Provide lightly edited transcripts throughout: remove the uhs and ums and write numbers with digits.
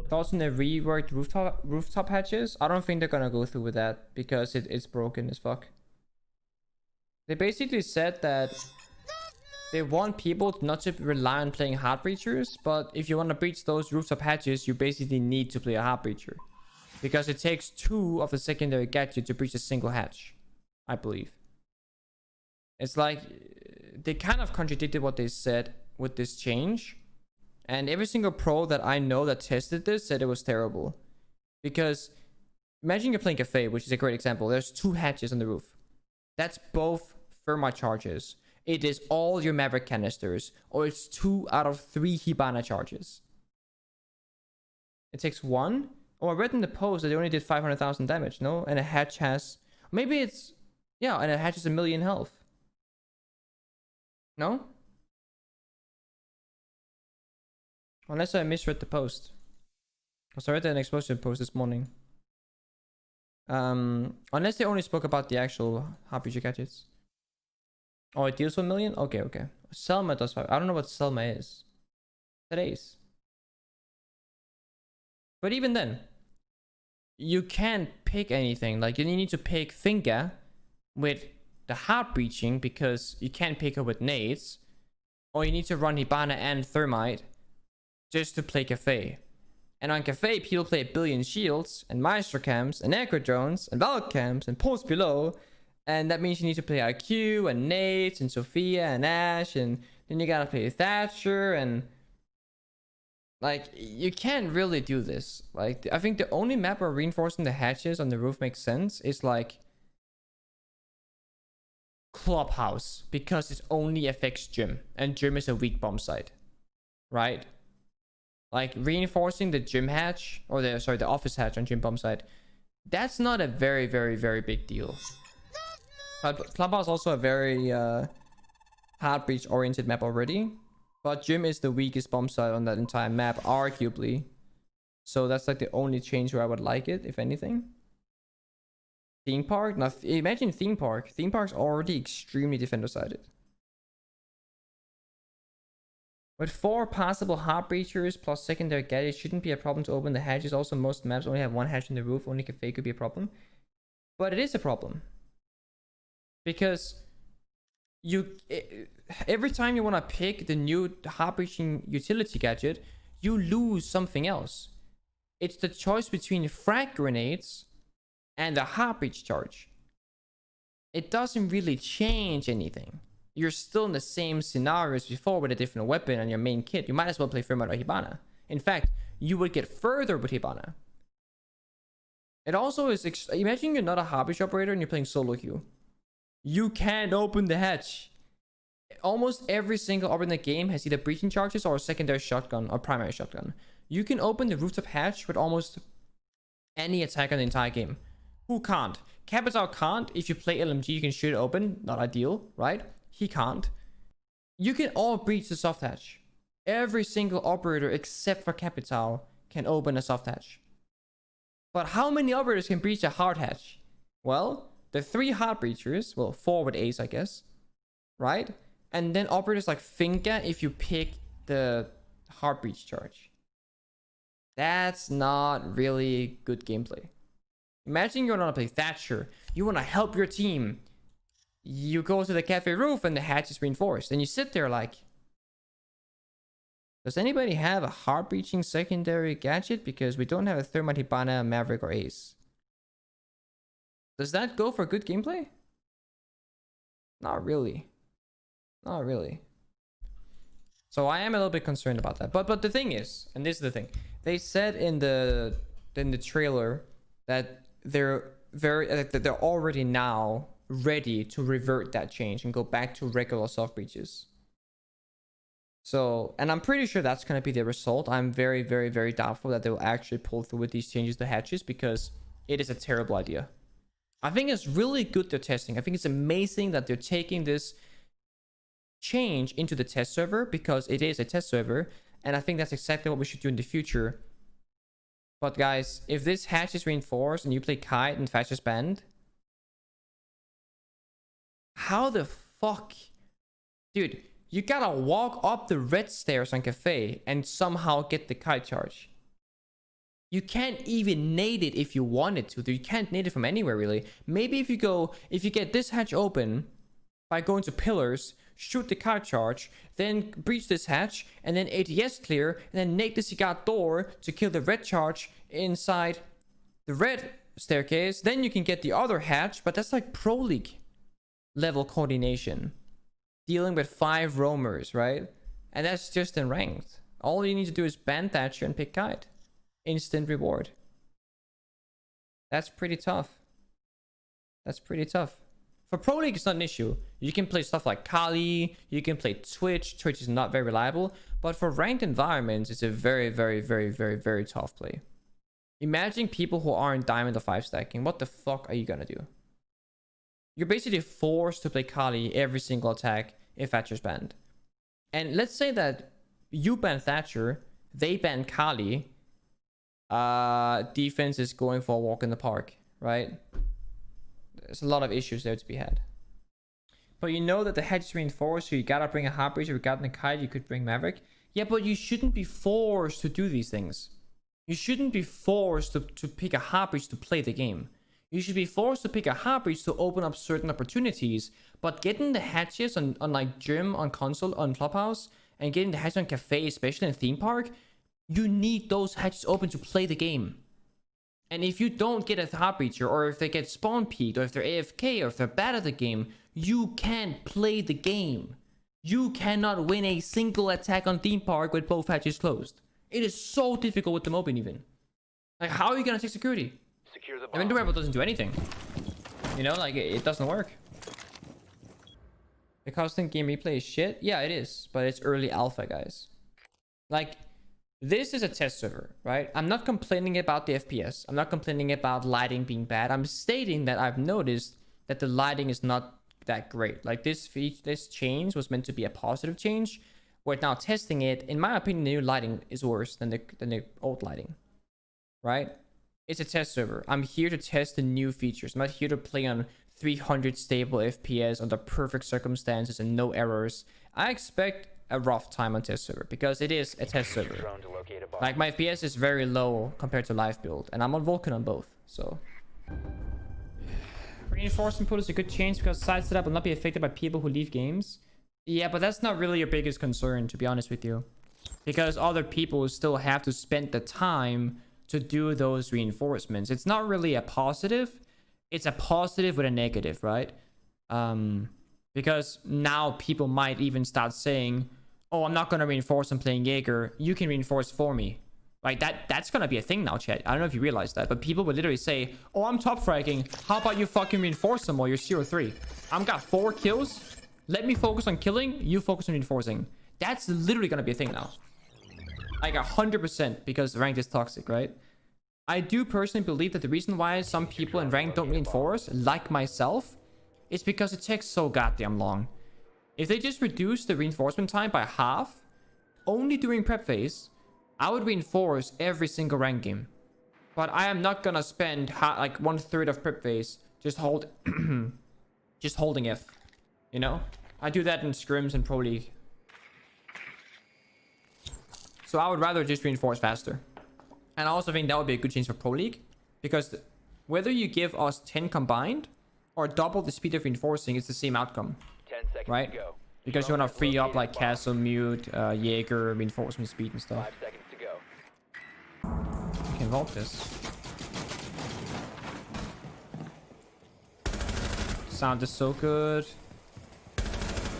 Thoughts on the reworked rooftop hatches? I don't think they're gonna go through with that because it's broken as fuck. They basically said that they want people not to rely on playing hard breachers, but if you want to breach those rooftop hatches, you basically need to play a hard breacher. Because it takes 2 of the secondary gadgets to breach a single hatch, I believe. It's like, they kind of contradicted what they said with this change. And every single pro that I know that tested this said it was terrible. Because, imagine you're playing Cafe, which is a great example. There's 2 hatches on the roof. That's both thermite charges. It is all your Maverick canisters, or it's 2 out of 3 Hibana charges. It takes 1. Oh, I read in the post that they only did 500,000 damage, no? And a hatch has... Maybe it's... Yeah, and a hatch is 1,000,000 health. No? Unless I misread the post. Because I read an explosion post this morning. Unless they only spoke about the actual RPG gadgets. Oh, it deals 1,000,000? Okay, okay. Selma does 5. I don't know what Selma is. That is. But even then, you can't pick anything. Like, you need to pick Finga with the hard breaching because you can't pick her with nades. Or you need to run Hibana and Thermite just to play Cafe. And on Cafe, people play 1,000,000,000 shields and Maestro cams and Echo drones and Valk cams and post below. And that means you need to play IQ and Nate and Sophia and Ash, and then you gotta play Thatcher, and like, you can't really do this. Like, I think the only map where reinforcing the hatches on the roof makes sense is like Clubhouse, because it only affects Gym, and Gym is a weak bomb site, right? Like, reinforcing the Gym hatch, or the office hatch on Gym bomb site, that's not a very, very, very big deal. But Clubhouse is also a very hard breach oriented map already. But Gym is the weakest bomb site on that entire map, arguably. So that's like the only change where I would like it, if anything. Theme Park? Now, imagine Theme Park. Theme Park's already extremely defender-sided. With 4 possible hard breachers plus secondary gadgets, shouldn't be a problem to open the hatches. Also, most maps only have 1 hatch in the roof. Only Cafe could be a problem. But it is a problem. Because every time you want to pick the new hard breaching utility gadget, you lose something else. It's the choice between frag grenades and the hard breach charge. It doesn't really change anything. You're still in the same scenario as before with a different weapon and your main kit. You might as well play Thermite or Hibana. In fact, you would get further with Hibana. It also is... Imagine you're not a hard breach operator and you're playing solo queue. You can't open the hatch. Almost every single operator in the game has either breaching charges or a secondary shotgun or primary shotgun. You can open the rooftop hatch with almost any attack in the entire game. Who can't? Capital can't. If you play LMG, you can shoot it open. Not ideal, right? He can't. You can all breach the soft hatch. Every single operator except for Capital can open a soft hatch. But how many operators can breach a hard hatch? Well, the 3 hard breachers, well, 4 with Ace, I guess, right? And then operators like Finka if you pick the hard breach charge. That's not really good gameplay. Imagine you want to play Thatcher. You want to help your team. You go to the cafe roof and the hatch is reinforced. And you sit there like, does anybody have a hard breaching secondary gadget? Because we don't have a Thermite, Hibana, Maverick, or Ace. Does that go for good gameplay? Not really. Not really. So I am a little bit concerned about that. But the thing is, and this is the thing, they said in the trailer that they're already now ready to revert that change and go back to regular soft breaches. So, and I'm pretty sure that's going to be the result. I'm very, very, very doubtful that they will actually pull through with these changes to hatches because it is a terrible idea. I think it's really good they're testing. I think it's amazing that they're taking this change into the test server because it is a test server. And I think that's exactly what we should do in the future. But guys, if this hatch is reinforced and you play Kite and Fastest Band, how the fuck? Dude, you gotta walk up the red stairs on Cafe and somehow get the Kite charge. You can't even nade it if you wanted to. You can't nade it from anywhere, really. Maybe if you get this hatch open by going to pillars, shoot the car charge, then breach this hatch, and then ATS clear, and then nade the cigar door to kill the red charge inside the red staircase, then you can get the other hatch. But that's like Pro League level coordination. Dealing with 5 roamers, right? And that's just in ranked. All you need to do is ban Thatcher and pick Kite. Instant reward. That's pretty tough. That's pretty tough. For Pro League, it's not an issue. You can play stuff like Kali, you can play Twitch. Twitch is not very reliable. But for ranked environments, it's a very, very, very, very, very tough play. Imagine people who aren't Diamond or 5 stacking. What the fuck are you gonna do? You're basically forced to play Kali every single attack if Thatcher's banned. And let's say that you ban Thatcher, they ban Kali. Defense is going for a walk in the park, right? There's a lot of issues there to be had. But you know that the hedge is reinforced, so you gotta bring a Heartbreaker. You got the Kite, you could bring Maverick. Yeah, but you shouldn't be forced to do these things. You shouldn't be forced to pick a Heartbreaker to play the game. You should be forced to pick a Heartbreaker to open up certain opportunities. But getting the hatches on like Gym, on console, on Clubhouse, and getting the hatches on Cafe, especially in Theme Park, you need those hatches open to play the game. And if you don't get a Heartbreaker, or if they get spawn peaked, or if they're AFK, or if they're bad at the game, you can't play the game. You cannot win a single attack on Theme Park with both hatches closed. It is so difficult with them open even. Like, how are you gonna take security? Secure the bomb. I mean, the rebel doesn't do anything. You know, like, it doesn't work. The constant game replay is shit? Yeah, it is. But it's early alpha, guys. Like, this is a test server, right? I'm not complaining about the FPS. I'm not complaining about lighting being bad. I'm stating that I've noticed that the lighting is not that great. Like, this change was meant to be a positive change. We're now testing it. In my opinion, the new lighting is worse than the old lighting, right? It's a test server. I'm here to test the new features. I'm not here to play on 300 stable FPS under perfect circumstances and no errors. I expect a rough time on test server because it is a test server. Like, my FPS is very low compared to live build, and I'm on Vulcan on both, so. Reinforcement pool is a good change because side setup will not be affected by people who leave games. Yeah, but that's not really your biggest concern, to be honest with you. Because other people still have to spend the time to do those reinforcements. It's not really a positive. It's a positive with a negative, right? Because now people might even start saying, oh, I'm not going to reinforce, I'm playing Jaeger. You can reinforce for me. Like, that's going to be a thing now, chat. I don't know if you realize that, but people would literally say, oh, I'm top fragging. How about you fucking reinforce them while you're 0-3? I've got 4 kills. Let me focus on killing. You focus on reinforcing. That's literally going to be a thing now. Like 100%, because ranked is toxic, right? I do personally believe that the reason why some people in ranked don't reinforce, like myself, is because it takes so goddamn long. If they just reduce the reinforcement time by half, only during prep phase, I would reinforce every single rank game. But I am not gonna spend like 1/3 of prep phase just holding F. You know? I do that in scrims and Pro League. So I would rather just reinforce faster. And I also think that would be a good change for Pro League. Because whether you give us 10 combined or double the speed of reinforcing, it's the same outcome. 10 seconds right? to go. Because you want to free up like Castle, Mute, Jaeger, reinforcement speed and stuff. 5 seconds to go. You can vault this. Sound is so good.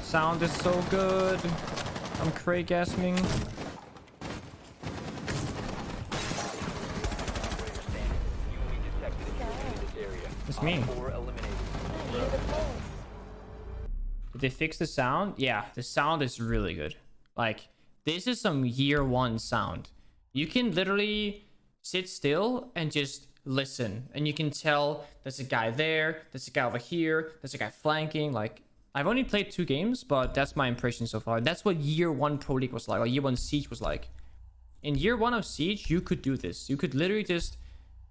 Sound is so good. I'm Craig-gasming. It's me. Did they fix the sound? Yeah, the sound is really good. Like, this is some year 1 sound. You can literally sit still and just listen. And you can tell there's a guy there, there's a guy over here, there's a guy flanking. Like, I've only played 2 games, but that's my impression so far. That's what year 1 Pro League was like, or year 1 Siege was like. In year 1 of Siege, you could do this. You could literally just...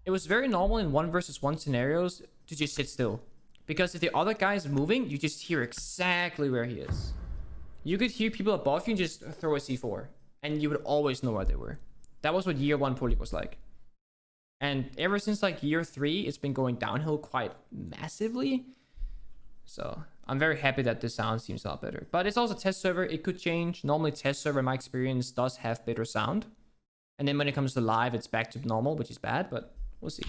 It was very normal in 1 versus 1 scenarios to just sit still. Because if the other guy is moving, you just hear exactly where he is. You could hear people above you and just throw a C4. And you would always know where they were. That was what year 1 Pro League was like. And ever since like year 3, it's been going downhill quite massively. So I'm very happy that the sound seems a lot better. But it's also test server. It could change. Normally test server, in my experience, does have better sound. And then when it comes to live, it's back to normal, which is bad, but we'll see.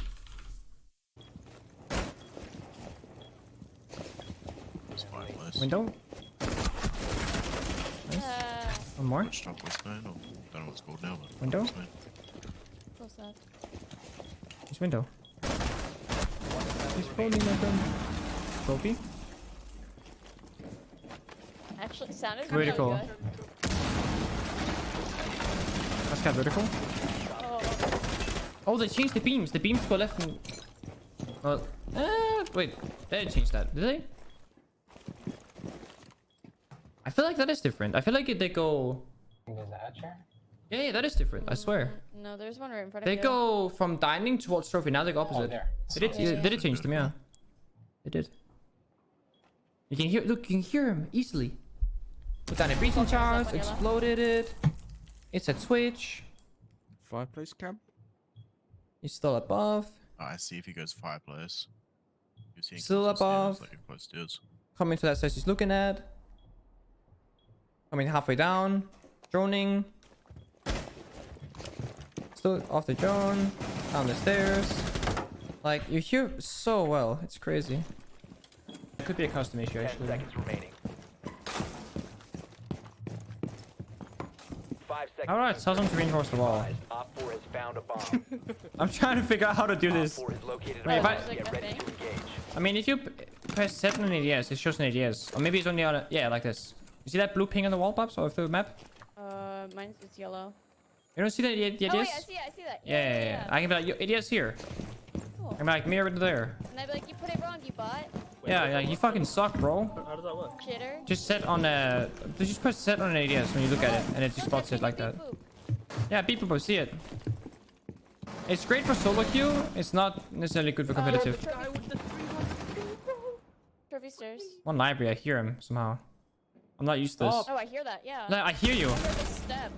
Window. Nice. One more. Window. This window. He's holding my gun. Trophy. Actually, sounded Vertical. really good. That's got vertical. Oh. Oh, they changed the beams. The beams go left and... Well, wait. They didn't change that, did they? I feel like that is different. I feel like they go... There's a hatch here? Yeah, that is different. I swear. No, there's one right in front of They you. go from dining towards trophy. Now they go opposite. there. They did change them, yeah. They did. You can hear... Look, you can hear him easily. Put down a breaching charge. Exploded it. It's a twitch. Fireplace cam? He's still above. I see if he goes fireplace. Still above. Like upstairs. Coming to that stairs he's looking at. Coming halfway down. Droning. Still off the drone. Down the stairs. Like, you hear so well. It's crazy. It could be a custom issue, actually. 10 seconds remaining. 5 seconds. Alright, tell them to reinforce the wall. Op 4 has found a bomb. I'm trying to figure out how to do Op this. 4 is located Wait, a if bomb. I- Get ready to engage. I mean, if you press set on ADS, it shows an ADS. Or maybe it's on the other... Yeah, like this. You see that blue ping on the wall, Pops? Or the map? Mine's just yellow. You don't see the ADS? Oh wait, I see that. Yeah. I can be like, yo, ADS here. Cool. I can be like, mirror it there. And I'd be like, you put it wrong, you bot. Yeah, you fucking suck, bro. How does that work? Shitter. Just set on just press set on an ADS when you look at it, and it just spots it like that. Yeah, beep boop, see it. It's great for solo queue. It's not necessarily good for competitive. Trophy stairs. One library, I hear him somehow. I'm not used to this. Oh, I hear that. Yeah. No, I hear you. I heard the step.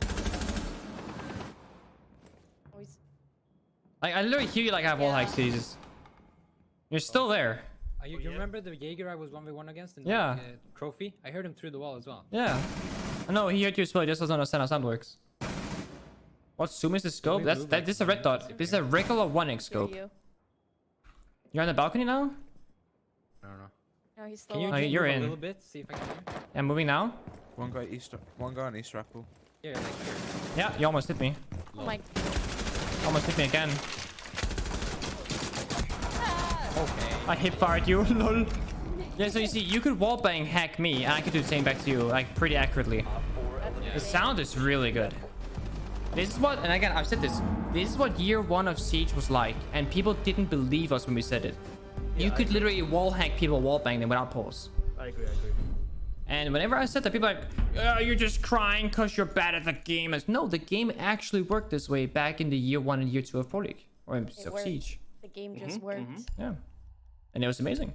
Oh, he's... Like, I literally hear you like I have wall hacks. Jesus. You're still there. You remember the Jaeger I was 1v1 against in Yeah. the trophy? I heard him through the wall as well. Yeah. I know he heard you as well. He just doesn't understand how sound works. What zoom is the scope? This is a red dot. This is a regular 1x Hear scope. you. You're on the balcony now? I don't know. No, he's still Can you on. Oh, just you're move in. a little bit? See if I can hear. Yeah, moving now. One guy on East Apple. Here, like here. Yeah, you almost hit me. Oh my. Almost hit me again. Okay. I hip fired you. Lol. Yeah, so you see, you could wallbang hack me, and I could do the same back to you, like pretty accurately. The sound is really good. This is what, and again, I've said this. This is what year 1 of Siege was like, and people didn't believe us when we said it. You could literally wall hack people, wallbang them without pause. I agree. And whenever I said that, people are like, oh, you're just crying because you're bad at the game. It's, no, the game actually worked this way back in the year 1 and year 2 of Pro League, or of worked. Siege. The game just worked. Yeah, and it was amazing.